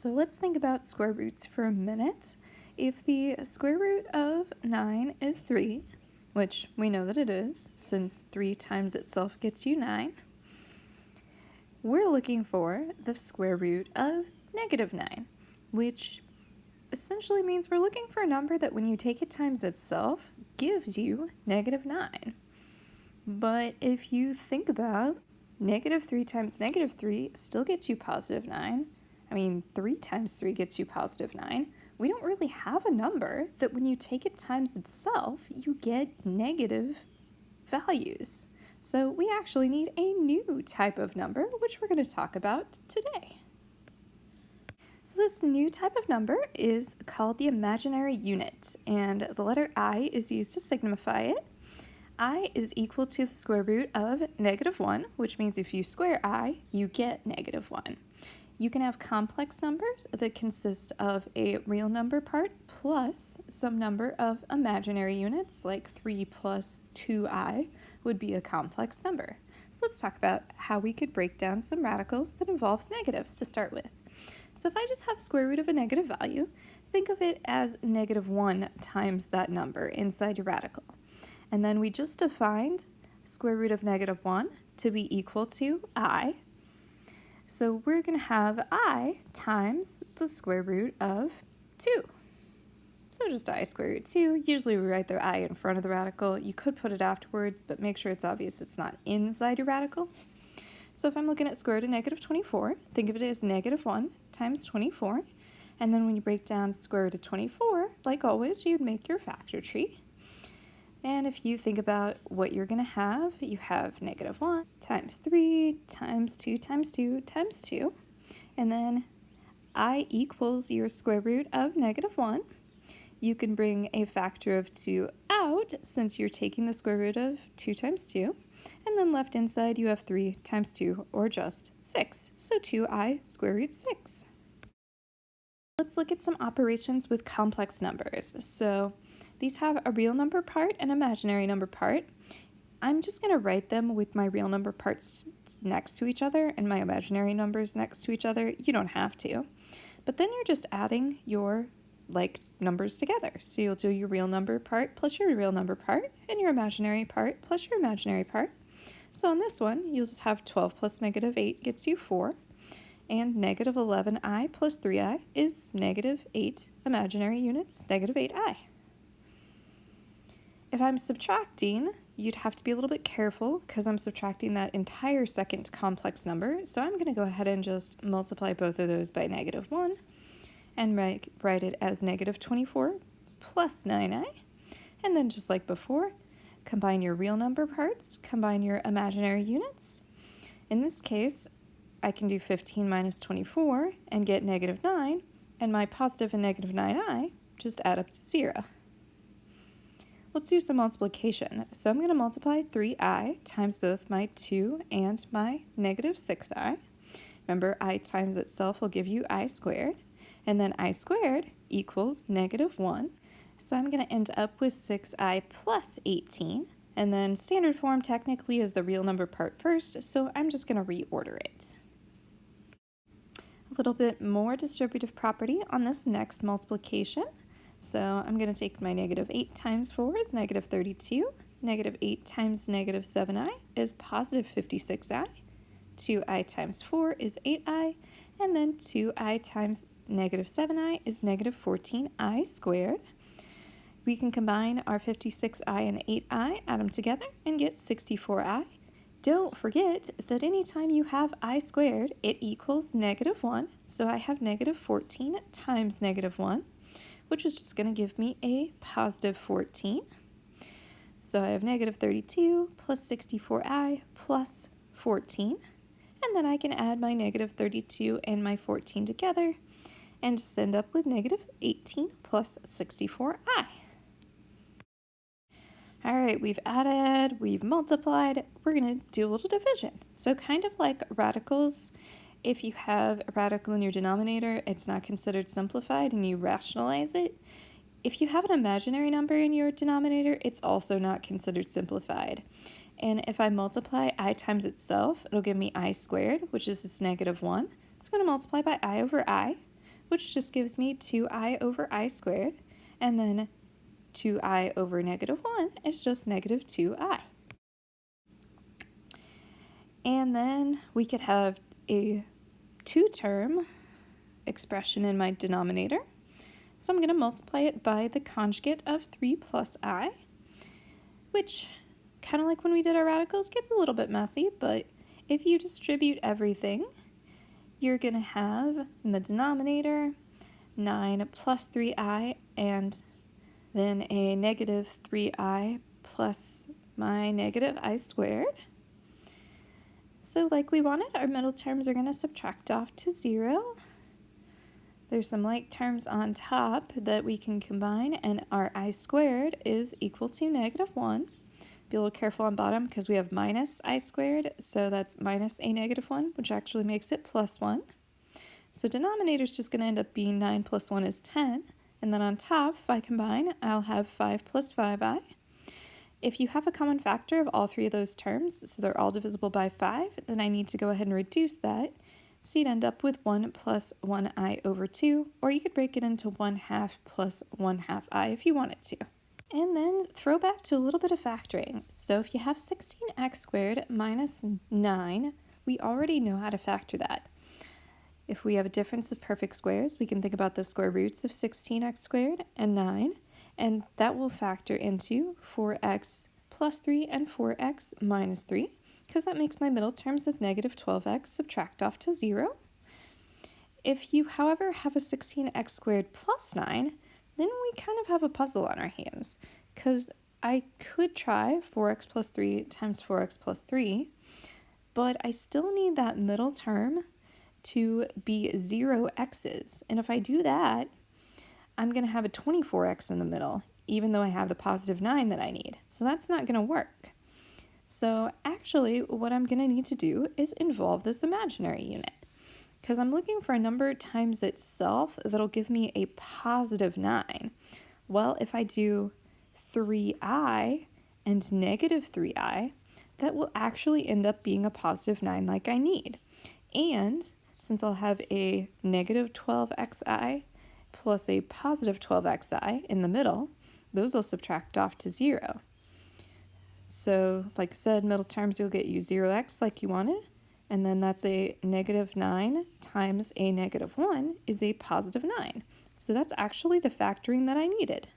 So let's think about square roots for a minute. If the square root of 9 is 3, which we know that it is, since 3 times itself gets you 9, we're looking for the square root of -9, which essentially means we're looking for a number that when you take it times itself gives you -9. But if you think about -3 times -3 still gets you +9. 3 times 3 gets you +9. We don't really have a number that when you take it times itself, you get negative values. So we actually need a new type of number, which we're going to talk about today. So this new type of number is called the imaginary unit, and the letter I is used to signify it. I is equal to the square root of -1, which means if you square I, you get -1. You can have complex numbers that consist of a real number part plus some number of imaginary units, like 3 plus 2i would be a complex number. So let's talk about how we could break down some radicals that involve negatives to start with. So if I just have square root of a negative value, think of it as -1 times that number inside your radical. And then we just defined square root of -1 to be equal to I. So we're going to have I times the square root of 2. So just I square root 2. Usually we write the I in front of the radical. You could put it afterwards, but make sure it's obvious it's not inside your radical. So if I'm looking at square root of -24, think of it as -1 times 24. And then when you break down square root of 24, like always, you'd make your factor tree. And if you think about what you're going to have, you have -1 times 3 times 2 times 2 times 2. And then I equals your square root of -1. You can bring a factor of 2 out since you're taking the square root of 2 times 2. And then left inside you have 3 times 2, or just 6. So 2i square root 6. Let's look at some operations with complex numbers. So these have a real number part and imaginary number part. I'm just going to write them with my real number parts next to each other and my imaginary numbers next to each other. You don't have to. But then you're just adding your numbers together. So you'll do your real number part plus your real number part and your imaginary part plus your imaginary part. So on this one, you'll just have 12 plus -8 gets you 4. And -11i plus 3i is -8 imaginary units, -8i. If I'm subtracting, you'd have to be a little bit careful because I'm subtracting that entire second complex number. So I'm going to go ahead and just multiply both of those by -1 and write it as -24 plus 9i. And then just like before, combine your real number parts, combine your imaginary units. In this case, I can do 15 minus 24 and get -9, and my positive and -9i just add up to 0. Let's do some multiplication. So I'm going to multiply 3i times both my 2 and my -6i. Remember, I times itself will give you I squared, and then I squared equals -1. So I'm going to end up with 6i plus 18, and then standard form technically is the real number part first, so I'm just going to reorder it. A little bit more distributive property on this next multiplication. So I'm going to take my -8 times 4 is -32. -8 times -7i is positive 56i. 2i times 4 is 8i. And then 2i times -7i is -14i squared. We can combine our 56i and 8i, add them together, and get 64i. Don't forget that anytime you have I squared, it equals -1. So I have -14 times -1. Which is just going to give me a positive 14. So I have -32 plus 64i plus 14. And then I can add my -32 and my 14 together and just end up with -18 plus 64i. All right, we've added, we've multiplied, we're going to do a little division. So kind of like radicals, if you have a radical in your denominator, it's not considered simplified and you rationalize it. If you have an imaginary number in your denominator, it's also not considered simplified. And if I multiply I times itself, it'll give me I squared, which is this -1. It's going to multiply by I over I, which just gives me 2i over I squared, and then 2i over negative 1 is just negative 2i. And then we could have a 2-term expression in my denominator. So I'm going to multiply it by the conjugate of 3 plus I, which, kind of like when we did our radicals, gets a little bit messy, but if you distribute everything, you're going to have in the denominator 9 plus 3i and then a negative 3i plus my negative I squared. So like we wanted, our middle terms are going to subtract off to 0. There's some like terms on top that we can combine, and our I squared is equal to negative 1. Be a little careful on bottom because we have minus I squared, so that's minus a negative 1, which actually makes it plus 1. So denominator is just going to end up being 9 plus 1 is 10. And then on top, if I combine, I'll have 5 plus 5i. If you have a common factor of all three of those terms, so they're all divisible by 5, then I need to go ahead and reduce that. So you'd end up with 1 plus 1i over 2, or you could break it into 1/2 plus 1/2 I if you wanted to. And then throw back to a little bit of factoring. So if you have 16x squared minus 9, we already know how to factor that. If we have a difference of perfect squares, we can think about the square roots of 16x squared and 9, and that will factor into 4x plus 3 and 4x minus 3, because that makes my middle terms of negative 12x subtract off to 0. If you, however, have a 16x squared plus 9, then we kind of have a puzzle on our hands, because I could try 4x plus 3 times 4x plus 3, but I still need that middle term to be 0 x's, and if I do that, I'm going to have a 24x in the middle, even though I have the positive 9 that I need. So that's not going to work. So actually, what I'm going to need to do is involve this imaginary unit, because I'm looking for a number times itself that'll give me a positive 9. Well, if I do 3i and negative 3i, that will actually end up being a positive 9 like I need. And since I'll have a negative 12xi plus a positive 12xi in the middle, those will subtract off to 0. So, like I said, middle terms will get you 0x like you wanted, and then that's a negative 9 times a negative 1 is a positive 9. So that's actually the factoring that I needed.